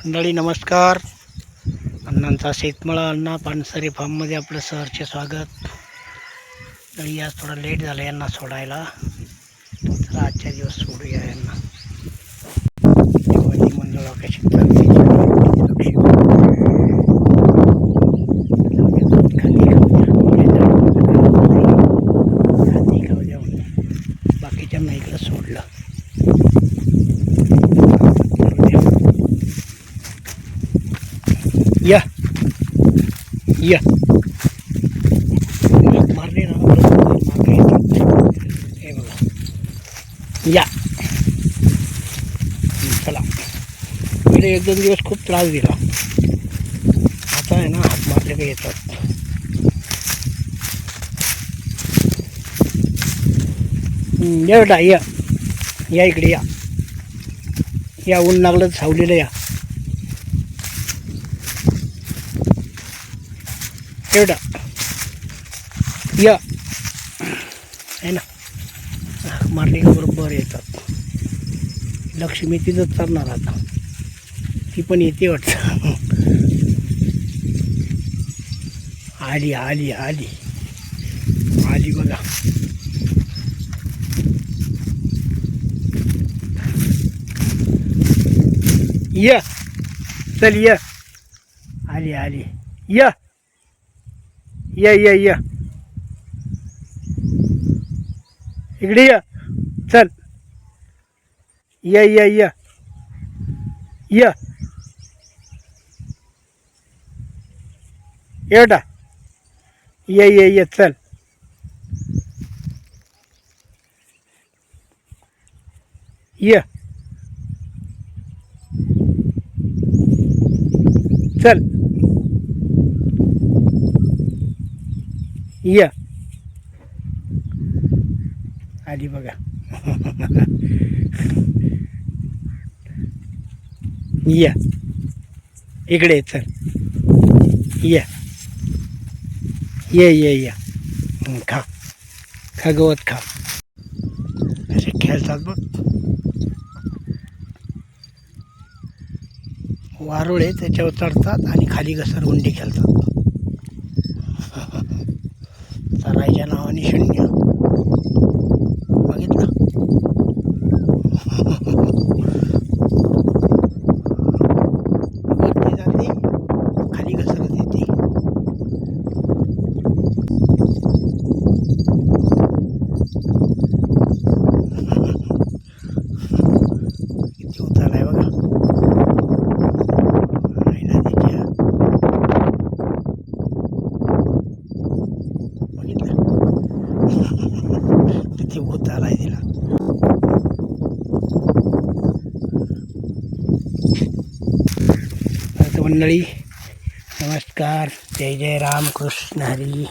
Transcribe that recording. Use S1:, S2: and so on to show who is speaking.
S1: मंडळी नमस्कार. अण्णांचा शेतमळा अण्णा पानसरे फार्ममध्ये आपलं सहर्ष स्वागत. तरी आज थोडा लेट झाला यांना सोडायला, तर आजच्या दिवस सोडूया यांना. मंडळा कशी चालते बाकीच्यांना इकडं सोडलं. या या मारले ना मागे हे बघा. या चला. पहिले 1-2 दिवस खूप त्रास दिला, आता आहे ना हात मारले का येतात. या बेटा या या इकडे या या ऊन लागलं सावलीला या एवढा या आहे ना. मारली का बरोबर येतात. लक्ष्मी तिथंच चालणार आता, ती पण येते वाटतं. आली आली आली आली बघा. या चल या आली आली या या या या इकडे या चल या या या या एवढा या या या चल या चल या आली बघा. या इकडे चल या ये ये या खा खा गवत खा. असे खेळतात बघ. वारुळे त्याच्यावर चढतात आणि खाली घसरगुंडी खेळतात. चरायच्या नावाने शून्य बघितलं. वरती जाते खाली घसरत येते. किती उतार आहे बघा. किती उतार आहे तिला. मंडळी नमस्कार. जय जय राम कृष्ण हरी.